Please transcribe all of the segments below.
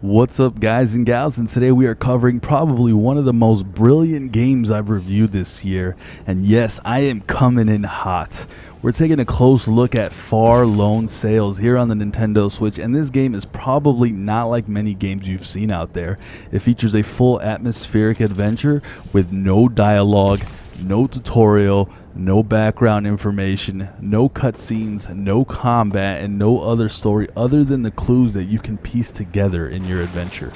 What's up, guys and gals, and today we are covering probably one of the most brilliant games I've reviewed this year, and yes, I am coming in hot. We're taking a close look at Far Lone Sails here on the Nintendo Switch, and this game is probably not like many games you've seen out there. It features a full atmospheric adventure with no dialogue, no tutorial, no background information, no cutscenes, no combat, and no other story other than the clues that you can piece together in your adventure.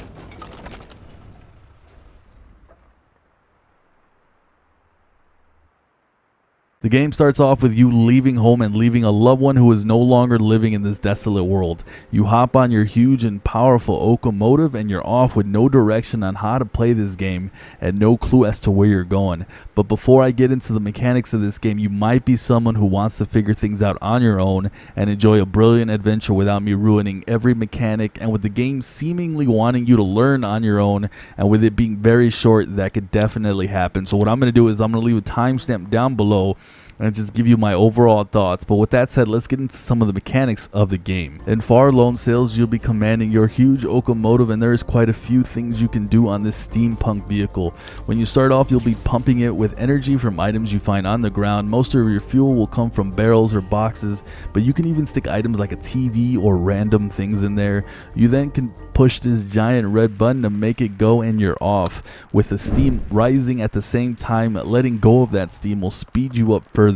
The game starts off with you leaving home and leaving a loved one who is no longer living in this desolate world. You hop on your huge and powerful locomotive and you're off with no direction on how to play this game and no clue as to where you're going. But before I get into the mechanics of this game, you might be someone who wants to figure things out on your own and enjoy a brilliant adventure without me ruining every mechanic, and with the game seemingly wanting you to learn on your own, and with it being very short, that could definitely happen. So what I'm going to do is I'm going to leave a timestamp down below and just give you my overall thoughts. But with that said, let's get into some of the mechanics of the game. In Far Lone Sails, you'll be commanding your huge locomotive, and there is quite a few things you can do on this steampunk vehicle. When you start off, you'll be pumping it with energy from items you find on the ground. Most of your fuel will come from barrels or boxes, but you can even stick items like a TV or random things in there. You then can push this giant red button to make it go, and you're off. With the steam rising at the same time, letting go of that steam will speed you up further.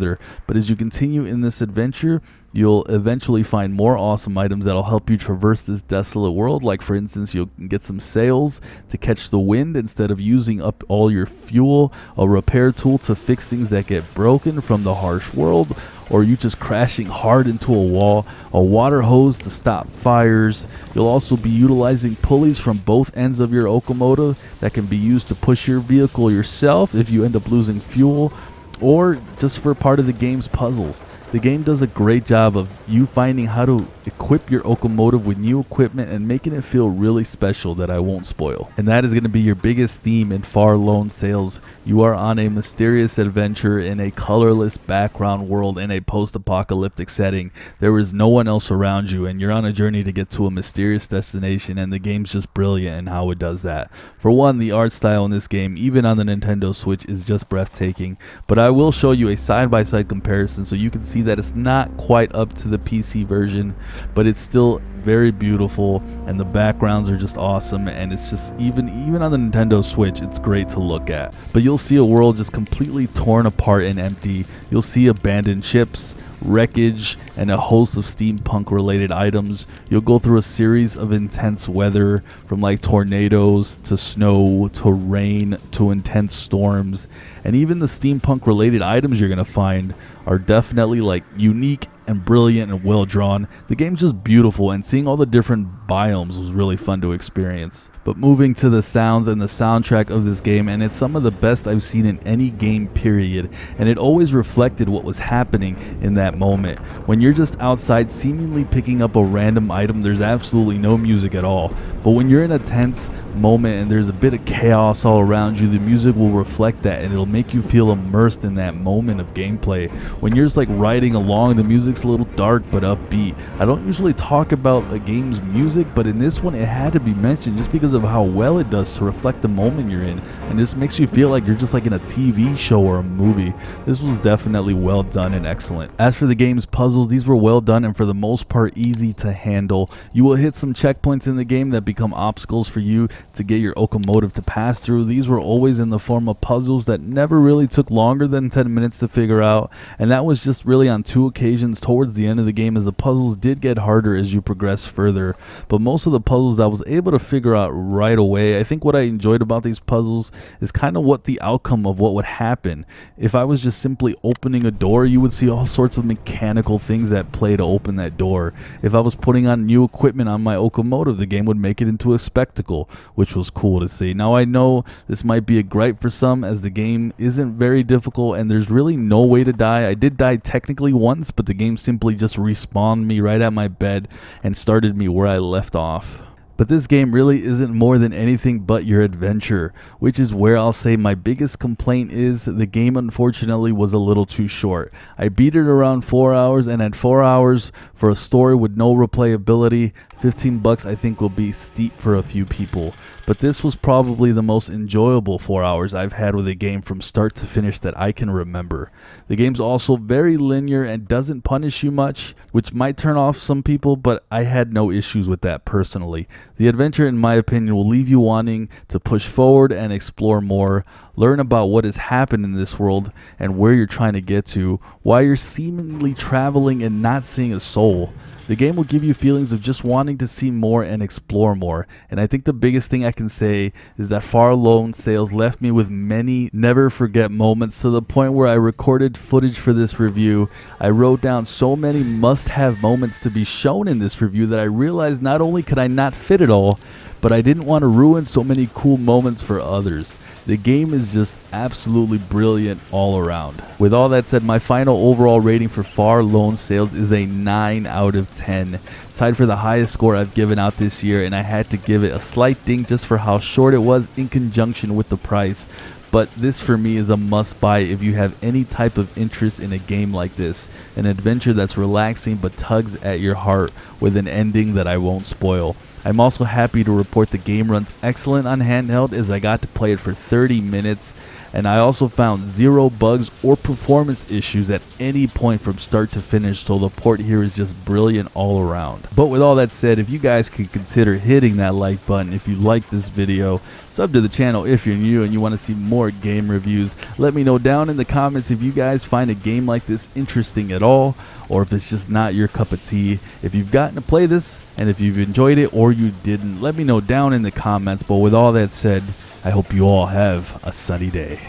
But as you continue in this adventure, you'll eventually find more awesome items that'll help you traverse this desolate world. Like, for instance, you'll get some sails to catch the wind instead of using up all your fuel, a repair tool to fix things that get broken from the harsh world, or you just crashing hard into a wall, a water hose to stop fires. You'll also be utilizing pulleys from both ends of your locomotive that can be used to push your vehicle yourself if you end up losing fuel, or just for part of the game's puzzles. The game does a great job of you finding how to equip your locomotive with new equipment and making it feel really special that I won't spoil. And that is going to be your biggest theme in Far Lone Sails. You are on a mysterious adventure in a colorless background world in a post-apocalyptic setting. There is no one else around you, and you're on a journey to get to a mysterious destination, and the game's just brilliant in how it does that. For one, the art style in this game, even on the Nintendo Switch, is just breathtaking. But I will show you a side-by-side comparison so you can see that it's not quite up to the PC version, but it's still very beautiful, and the backgrounds are just awesome, and it's just even on the Nintendo Switch, it's great to look at. But you'll see a world just completely torn apart and empty. You'll see abandoned ships, wreckage, and a host of steampunk related items. You'll go through a series of intense weather, from like tornadoes to snow to rain to intense storms, and even the steampunk related items you're gonna find are definitely like unique and brilliant and well drawn. The game's just beautiful, and seeing all the different biomes was really fun to experience. But moving to the sounds and the soundtrack of this game, and it's some of the best I've seen in any game, period. And it always reflected what was happening in that moment. When you're just outside seemingly picking up a random item, there's absolutely no music at all. But when you're in a tense moment and there's a bit of chaos all around you, the music will reflect that, and it'll make you feel immersed in that moment of gameplay. When you're just like riding along, the music's a little dark but upbeat. I don't usually talk about a game's music, but in this one it had to be mentioned just because of how well it does to reflect the moment you're in, and this makes you feel like you're just like in a TV show or a movie. This was definitely well done and excellent. As for the game's puzzles, these were well done and for the most part easy to handle. You will hit some checkpoints in the game that become obstacles for you to get your locomotive to pass through. These were always in the form of puzzles that never really took longer than 10 minutes to figure out, and that was just really on 2 occasions towards the end of the game, as the puzzles did get harder as you progress further. But most of the puzzles I was able to figure out right away. I think what I enjoyed about these puzzles is kind of what the outcome of what would happen. If I was just simply opening a door, you would see all sorts of mechanical things at play to open that door. If I was putting on new equipment on my locomotive, the game would make it into a spectacle, which was cool to see. Now I know this might be a gripe for some, as the game isn't very difficult and there's really no way to die. I did die technically once, but the game simply just respawned me right at my bed and started me where I left off. But this game really isn't more than anything but your adventure, which is where I'll say my biggest complaint is the game unfortunately was a little too short. I beat it around 4 hours, and at 4 hours for a story with no replayability $15 I think will be steep for a few people, but this was probably the most enjoyable 4 hours I've had with a game from start to finish that I can remember. The game's also very linear and doesn't punish you much, which might turn off some people, but I had no issues with that personally. The adventure, in my opinion, will leave you wanting to push forward and explore more, learn about what has happened in this world and where you're trying to get to, while you're seemingly traveling and not seeing a soul. The game will give you feelings of just wanting to see more and explore more, and I think the biggest thing I can say is that Far Lone Sails left me with many never forget moments, to the point where I recorded footage for this review. I wrote down so many must-have moments to be shown in this review that I realized not only could I not fit it all, but I didn't want to ruin so many cool moments for others. The game is just absolutely brilliant all around. With all that said, my final overall rating for Far Lone Sails is a 9 out of 10. Tied for the highest score I've given out this year, and I had to give it a slight ding just for how short it was in conjunction with the price. But this for me is a must buy if you have any type of interest in a game like this. An adventure that's relaxing but tugs at your heart with an ending that I won't spoil. I'm also happy to report the game runs excellent on handheld, as I got to play it for 30 minutes, and I also found 0 bugs or performance issues at any point from start to finish, so the port here is just brilliant all around. But with all that said, if you guys could consider hitting that like button if you like this video, sub to the channel if you're new and you want to see more game reviews. Let me know down in the comments if you guys find a game like this interesting at all, or if it's just not your cup of tea. If you've gotten to play this, and if you've enjoyed it or you didn't, let me know down in the comments. But with all that said, I hope you all have a sunny day.